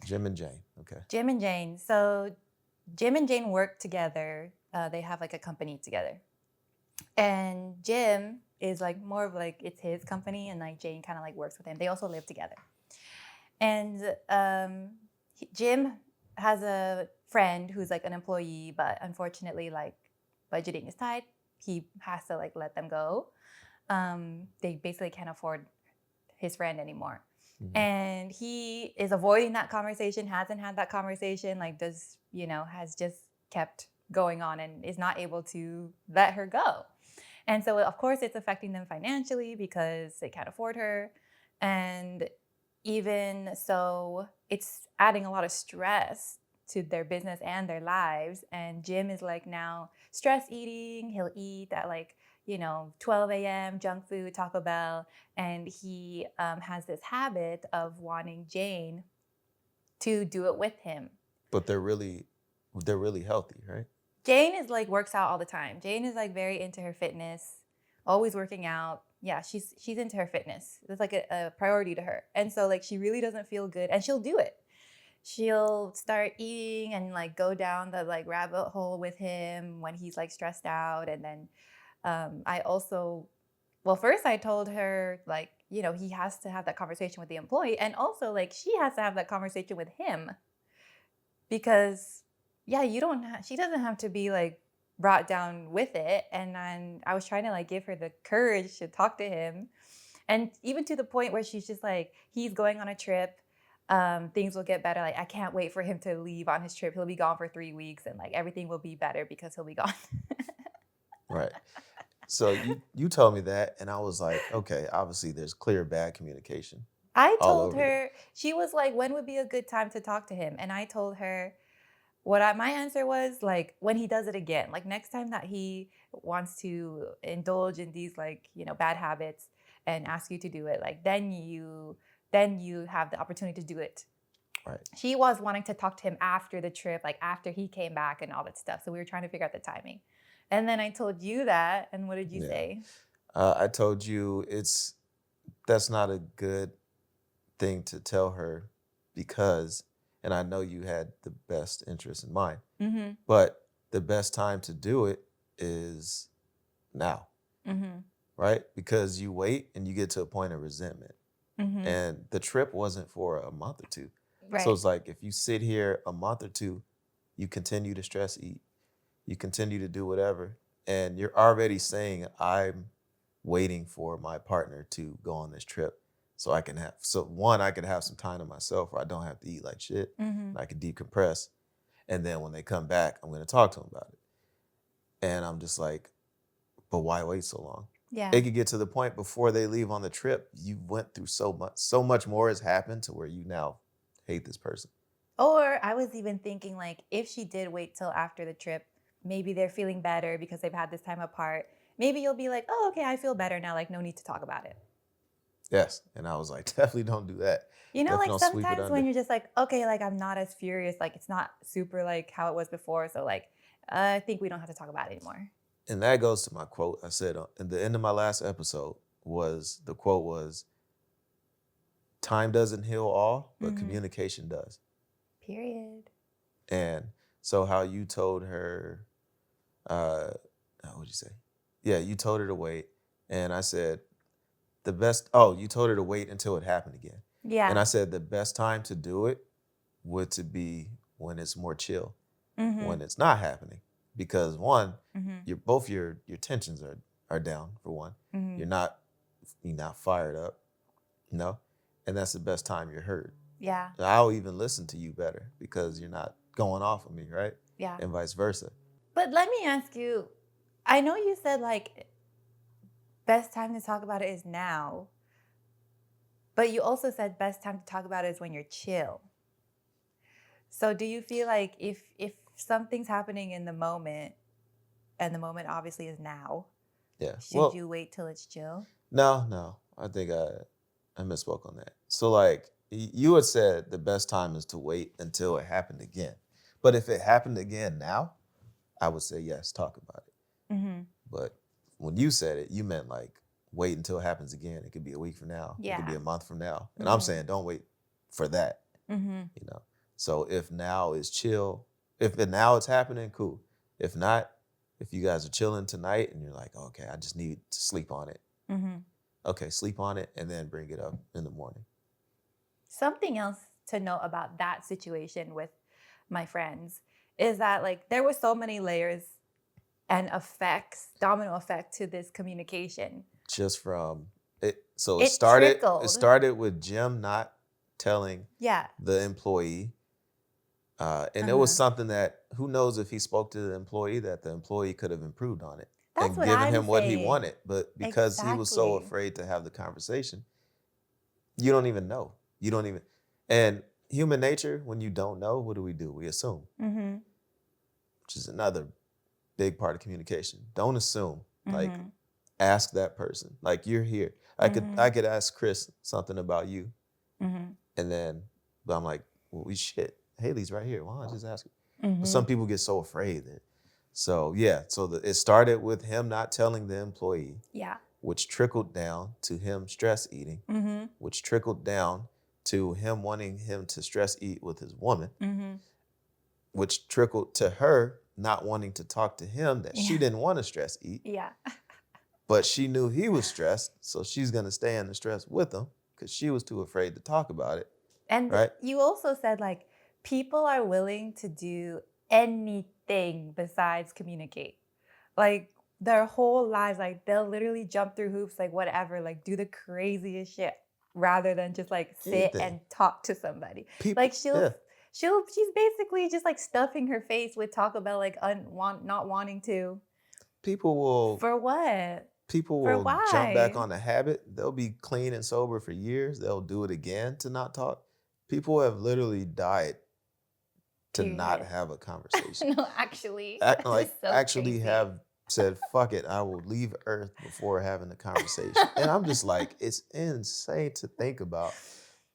Jim and Jane. Okay. Jim and Jane. So Jim and Jane work together. They have like a company together. And Jim is like more of like it's his company, and like Jane kind of like works with him. They also live together. And Jim has a friend who's like an employee, but unfortunately, like budgeting is tight. He has to like let them go. They basically can't afford his friend anymore. Mm-hmm. And he is avoiding that conversation, hasn't had that conversation, like has just kept going on and is not able to let her go. And so, of course, it's affecting them financially because they can't afford her. And even so, it's adding a lot of stress to their business and their lives. And Jim is like now stress eating. He'll eat at 12 a.m., junk food, Taco Bell. And he has this habit of wanting Jane to do it with him. But they're really healthy, right? Jane is like works out all the time. Jane is like very into her fitness, always working out. Yeah, she's into her fitness. It's like a priority to her. And so like she really doesn't feel good, and she'll do it. She'll start eating and like go down the like rabbit hole with him when he's like stressed out. And then first I told her like, he has to have that conversation with the employee, and also like she has to have that conversation with him because she doesn't have to be like brought down with it. And then I was trying to like give her the courage to talk to him. And even to the point where she's just like, he's going on a trip. Things will get better. Like, I can't wait for him to leave on his trip. He'll be gone for 3 weeks and like everything will be better because he'll be gone. Right. So you told me that and I was like, okay, obviously there's clear bad communication. I told her, she was like, when would be a good time to talk to him? And I told her, my answer was like when he does it again, like next time that he wants to indulge in these like, bad habits and ask you to do it, like then you have the opportunity to do it. Right. She was wanting to talk to him after the trip, like after he came back and all that stuff. So we were trying to figure out the timing. And then I told you that, and what did you say? I told you that's not a good thing to tell her because, and I know you had the best interest in mind, but the best time to do it is now, right? Because you wait and you get to a point of resentment. And the trip wasn't for a month or two. Right. So it's like if you sit here a month or two, you continue to stress eat, you continue to do whatever, and you're already saying, I'm waiting for my partner to go on this trip so I can have some time to myself where I don't have to eat like shit, and I can decompress. And then when they come back, I'm going to talk to them about it. And I'm just like, but why wait so long? Yeah. It could get to the point before they leave on the trip, you went through so much more has happened to where you now hate this person. Or I was even thinking like, if she did wait till after the trip, maybe they're feeling better because they've had this time apart. Maybe you'll be like, oh, okay, I feel better now. Like, no need to talk about it. Yes. And I was like, definitely don't do that. Definitely like sometimes when you're just like, okay, like I'm not as furious. Like it's not super like how it was before. So like, I think we don't have to talk about it anymore. And that goes to my quote. I said in the end of my last episode the quote was, time doesn't heal all, but communication does. Period. And so how you told her, what'd you say? Yeah, you told her to wait. And I said, you told her to wait until it happened again. Yeah. And I said, the best time to do it would to be when it's more chill, when it's not happening. Because one, both your tensions are down for one. You're not fired up, and that's the best time you're heard. Yeah. I'll even listen to you better because you're not going off of me, right? Yeah. And vice versa. But let me ask you, I know you said like best time to talk about it is now, but you also said best time to talk about it is when you're chill. So do you feel like if something's happening in the moment, and the moment obviously is now, Yeah. should you wait till it's chill? No. I think I misspoke on that. So like you had said the best time is to wait until it happened again. But if it happened again now, I would say yes, talk about it. Mm-hmm. But when you said it, you meant like wait until it happens again. It could be a week from now. It could be Yeah. a month from now. And I'm saying don't wait for that. Mm-hmm. You know. So if now is chill, now it's happening, cool. If not, if you guys are chilling tonight and you're like, okay, I just need to sleep on it. Mm-hmm. Okay, sleep on it and then bring it up in the morning. Something else to note about that situation with my friends is that like there were so many layers and effects, domino effect to this communication. Just from it, so It trickled. It started with Jim not telling Yeah. the employee, and it was something that who knows if he spoke to the employee that the employee could have improved on it That's and what given I'm him what he saying. wanted, but because he was so Exactly. afraid to have the conversation, you don't even know. You don't even, and human nature, when you don't know, what do? We assume, Mm-hmm. which is another big part of communication. Don't assume. Like, Mm-hmm. ask that person. Like, you're here. I could ask Chris something about you, Mm-hmm. and then, but I'm like, well, shit. Haley's right here. Why don't I just ask her? Mm-hmm. But some people get so afraid that. So yeah. So it started with him not telling the employee. Yeah. Which trickled down to him stress eating. Mm-hmm. Which trickled down to him wanting him to stress eat with his woman. Mm-hmm. Which trickled to her not wanting to talk to him that she didn't want to stress eat. Yeah. But she knew he was stressed, so she's going to stay in the stress with him because she was too afraid to talk about it. And right? You also said like people are willing to do anything besides communicate. Like their whole lives, like they'll literally jump through hoops, like whatever, like do the craziest shit rather than just like sit and talk to somebody. People, like she's basically just like stuffing her face with talk about like not wanting to. People will For what? People For will why? jump back on a habit. They'll be clean and sober for years. They'll do it again to not talk. People have literally died to not have a conversation. No, actually. Actually crazy. Have said, fuck it, I will leave Earth before having a conversation. And I'm just like, it's insane to think about.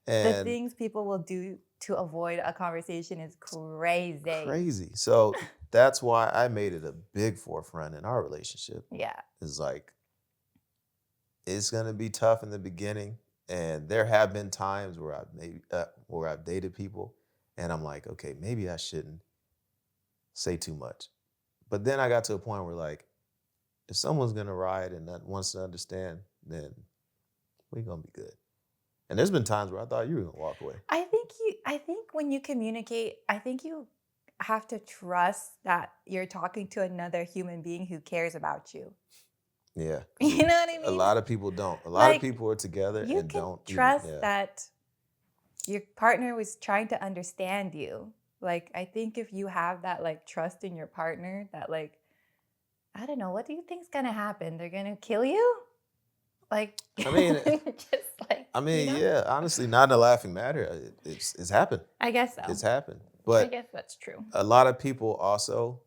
And the things people will do to avoid a conversation is crazy. Crazy. So that's why I made it a big forefront in our relationship. Yeah. It's like, it's gonna be tough in the beginning, and there have been times where I've dated people, and I'm like, okay, maybe I shouldn't say too much. But then I got to a point where like, if someone's gonna ride and that wants to understand, then we're gonna be good. And there's been times where I thought you were gonna walk away. I think when you communicate, I think you have to trust that you're talking to another human being who cares about you. Yeah. You know what I mean? A lot of people don't. A lot of people are together you and can don't trust that your partner was trying to understand you. Like, I think if you have that like trust in your partner that like, I don't know, what do you think's gonna happen? They're gonna kill you? Like, I mean, just like, yeah, honestly, not in a laughing matter. It's happened. I guess so. It's happened. But I guess that's true. A lot of people also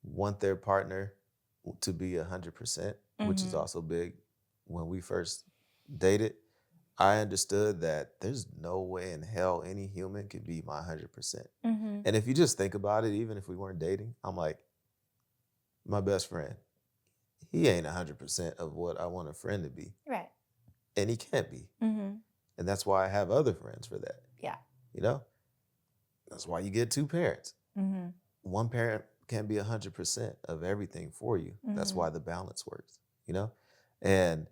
want their partner to be 100%, which is also big. When we first dated, I understood that there's no way in hell any human could be my 100%. And if you just think about it, even if we weren't dating, I'm like, my best friend, he ain't 100% of what I want a friend to be. Right. And he can't be. And that's why I have other friends for that. Yeah. You know? That's why you get two parents. One parent can't be 100% of everything for you. That's why the balance works, you know? And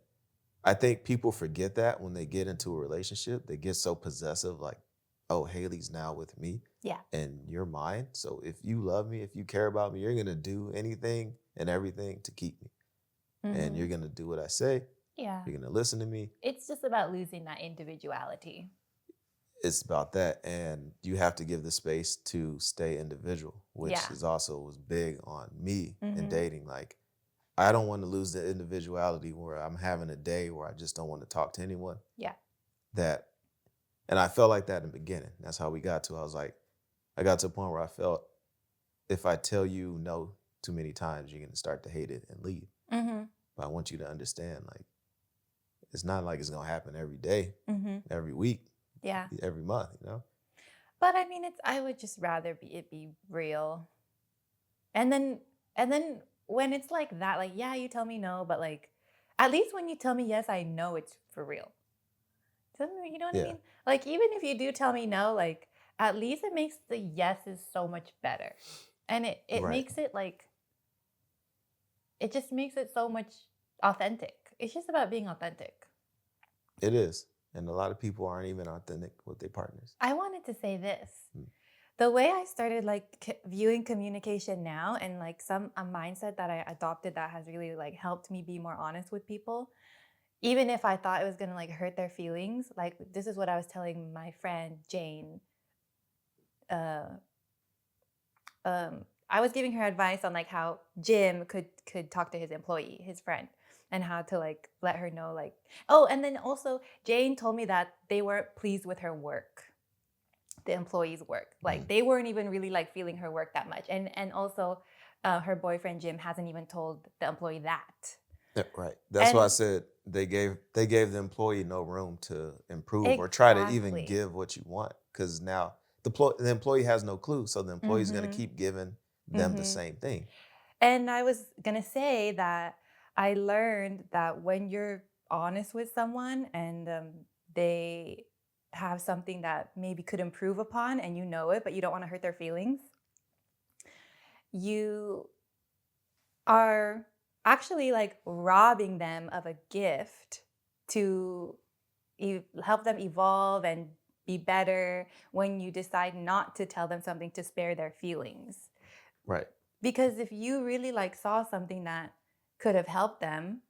I think people forget that when they get into a relationship. They get so possessive, like, oh, Haley's now with me. Yeah. And you're mine. So if you love me, if you care about me, you're going to do anything and everything to keep me. And you're going to do what I say. Yeah. You're going to listen to me. It's just about losing that individuality. It's about that. And you have to give the space to stay individual, which is also was big on me in dating. Like, I don't want to lose the individuality where I'm having a day where I just don't want to talk to anyone. Yeah. And I felt like that in the beginning. That's how we got to. I was like, I got to a point where I felt if I tell you no too many times, you're going to start to hate it and leave. Mm-hmm. But I want you to understand, like, it's not like it's going to happen every day, Mm-hmm. every week, Yeah. every month, you know? But I mean, I would just rather it be real. And then when it's like that, like, yeah, you tell me no, but like, at least when you tell me yes, I know it's for real. You know what I Yeah. mean? Like, even if you do tell me no, like, at least it makes the yeses so much better. And it Right. makes it like, it just makes it so much authentic. It's just about being authentic. It is. And a lot of people aren't even authentic with their partners. I wanted to say this. The way I started like viewing communication now, and like a mindset that I adopted that has really like helped me be more honest with people, even if I thought it was gonna like hurt their feelings. Like, this is what I was telling my friend Jane. I was giving her advice on like how Jim could talk to his employee, his friend, and how to like let her know, like, oh, and then also Jane told me that they weren't pleased with her work, the employee's work. Like, they weren't even really like feeling her work that much. And also her boyfriend Jim hasn't even told the employee that. Yeah, right. That's why I said they gave the employee no room to improve or try to even give what you want, because now the employee has no clue, so the employee's going to keep giving them the same thing. And I was going to say that I learned that when you're honest with someone and they have something that maybe could improve upon and you know it, but you don't want to hurt their feelings, you are actually like robbing them of a gift to help them evolve and be better when you decide not to tell them something to spare their feelings. Right. Because if you really like saw something that could have helped them,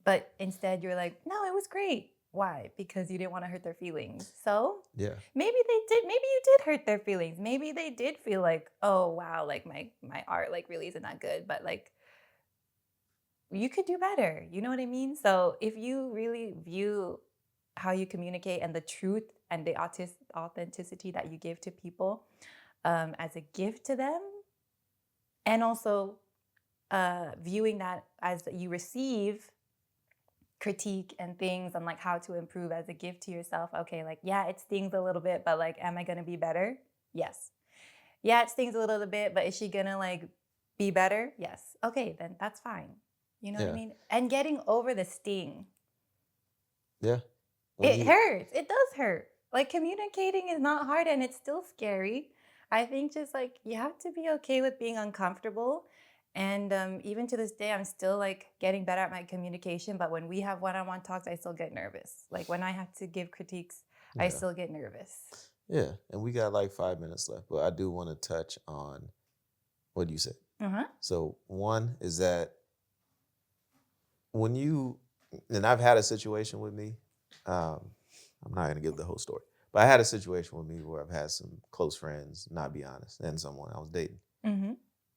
but instead you're like, no, it was great. Why? Because you didn't want to hurt their feelings. So Yeah. maybe you did hurt their feelings. Maybe they did feel like, oh wow, like my art like really isn't that good, but like you could do better. You know what I mean? So if you really view how you communicate and the truth and the authenticity that you give to people as a gift to them, and also viewing that as you receive critique and things on like how to improve as a gift to yourself. Okay, like, yeah, it stings a little bit, but like, am I gonna be better? Yes. Yeah, it stings a little bit, but is she gonna like be better? Yes. Okay, then that's fine. You know what I mean? And getting over the sting. Yeah. It hurts. It does hurt. Like, communicating is not hard and it's still scary. I think just like you have to be okay with being uncomfortable. And even to this day, I'm still like getting better at my communication. But when we have one-on-one talks, I still get nervous. Like, when I have to give critiques, I still get nervous. Yeah. And we got like 5 minutes left, but I do want to touch on what you said. So one is that when you, and I've had a situation with me, I'm not going to give the whole story, but I had a situation with me where I've had some close friends not be honest, and someone I was dating.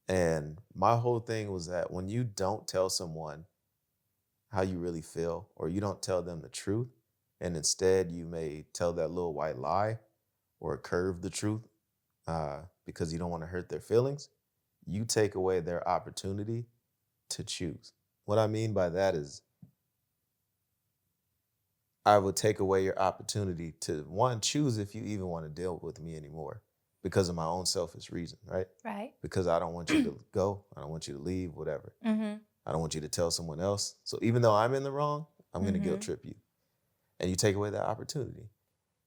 And my whole thing was that when you don't tell someone how you really feel, or you don't tell them the truth, and instead you may tell that little white lie or curve the truth because you don't want to hurt their feelings, you take away their opportunity to choose. What I mean by that is I would take away your opportunity to, one, choose if you even want to deal with me anymore because of my own selfish reason, right? Right. Because I don't want you to go. I don't want you to leave, whatever. I don't want you to tell someone else. So even though I'm in the wrong, I'm going to guilt trip you. And you take away that opportunity.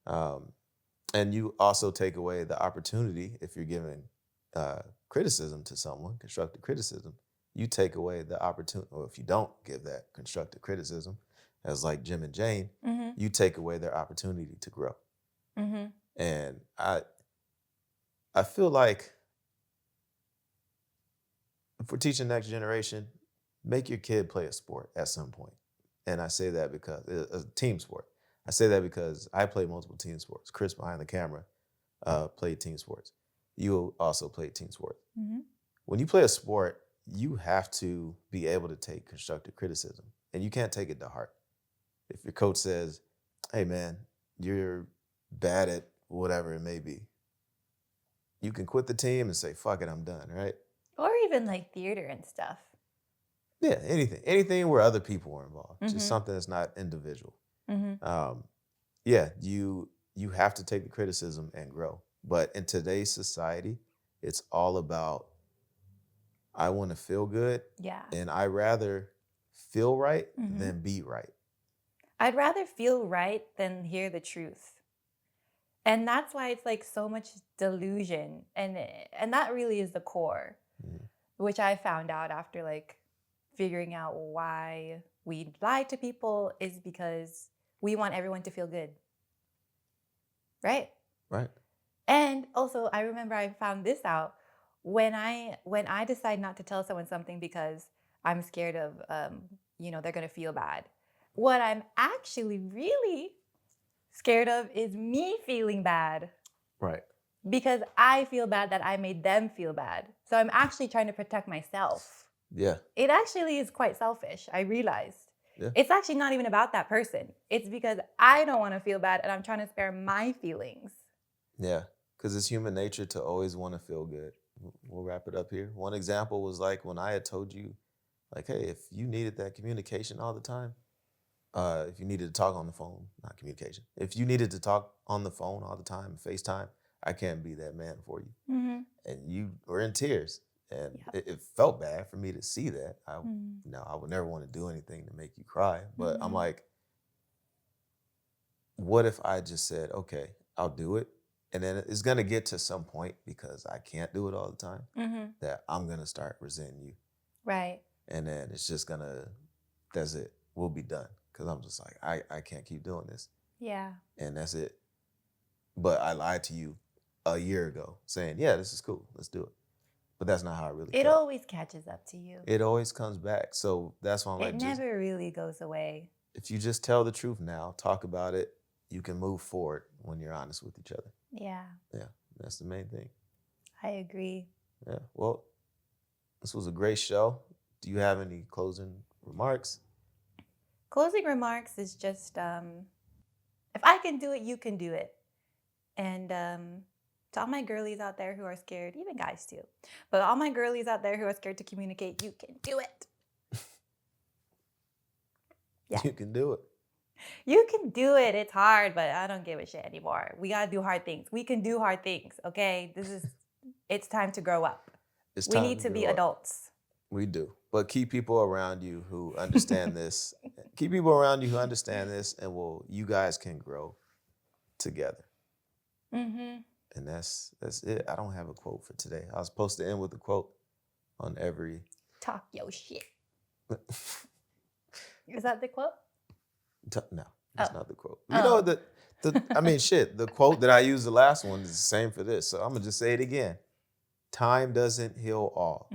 And you also take away the opportunity, if you're giving criticism to someone, constructive criticism, you take away the opportunity, or if you don't give that constructive criticism, as like Jim and Jane, you take away their opportunity to grow. And I feel like if we're teaching next generation, make your kid play a sport at some point. And I say that because a team sport. I say that because I play multiple team sports. Chris behind the camera played team sports. You also played team sports. When you play a sport, you have to be able to take constructive criticism, and you can't take it to heart. If your coach says, hey man, you're bad at whatever it may be, you can quit the team and say, fuck it, I'm done, right? Or even like theater and stuff. Yeah, anything where other people are involved, just something that's not individual. Yeah, you have to take the criticism and grow. But in today's society, it's all about, I want to feel good. Yeah. And I rather feel right than be right. I'd rather feel right than hear the truth. And that's why it's like so much delusion. And that really is the core, which I found out after like figuring out why we lie to people is because we want everyone to feel good. Right? Right. And also, I remember I found this out when I decide not to tell someone something because I'm scared of, they're gonna feel bad. What I'm actually really scared of is me feeling bad. Right. Because I feel bad that I made them feel bad. So I'm actually trying to protect myself. Yeah. It actually is quite selfish, I realized. Yeah. It's actually not even about that person. It's because I don't want to feel bad and I'm trying to spare my feelings. Yeah, because it's human nature to always want to feel good. We'll wrap it up here. One example was like when I had told you, like, hey, if you needed that communication all the time, if you needed to talk on the phone, not communication, if you needed to talk on the phone all the time, FaceTime, I can't be that man for you. And you were in tears. And it felt bad for me to see that. I would never want to do anything to make you cry. But I'm like, what if I just said, okay, I'll do it. And then it's going to get to some point, because I can't do it all the time, that I'm going to start resenting you. Right. And then it's just going to, that's it. We'll be done. Because I'm just like, I can't keep doing this. Yeah. And that's it. But I lied to you a year ago saying, yeah, this is cool. Let's do it. But that's not how I really felt. It always catches up to you. It always comes back. So that's why I'm like, it never really goes away. If you just tell the truth now, talk about it, you can move forward when you're honest with each other. Yeah. Yeah, that's the main thing. I agree. Yeah, well, this was a great show. Do you have any closing remarks? Closing remarks is just, if I can do it, you can do it. And to all my girlies out there who are scared, even guys too, but all my girlies out there who are scared to communicate, you can do it. Yeah. You can do it. You can do it. It's hard, but I don't give a shit anymore. We got to do hard things. We can do hard things, okay? It's time to grow up. We need to be adults. We do. But keep people around you who understand this. Keep people around you who understand this, and you guys can grow together. And that's it. I don't have a quote for today. I was supposed to end with a quote on every... Talk your shit. Is that the quote? No, that's not the quote. You know, the quote that I used the last one is the same for this. So I'm going to just say it again. Time doesn't heal all,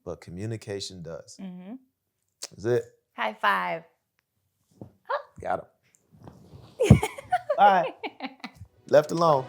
but communication does. That's it. High five. Got him. Bye. Left alone.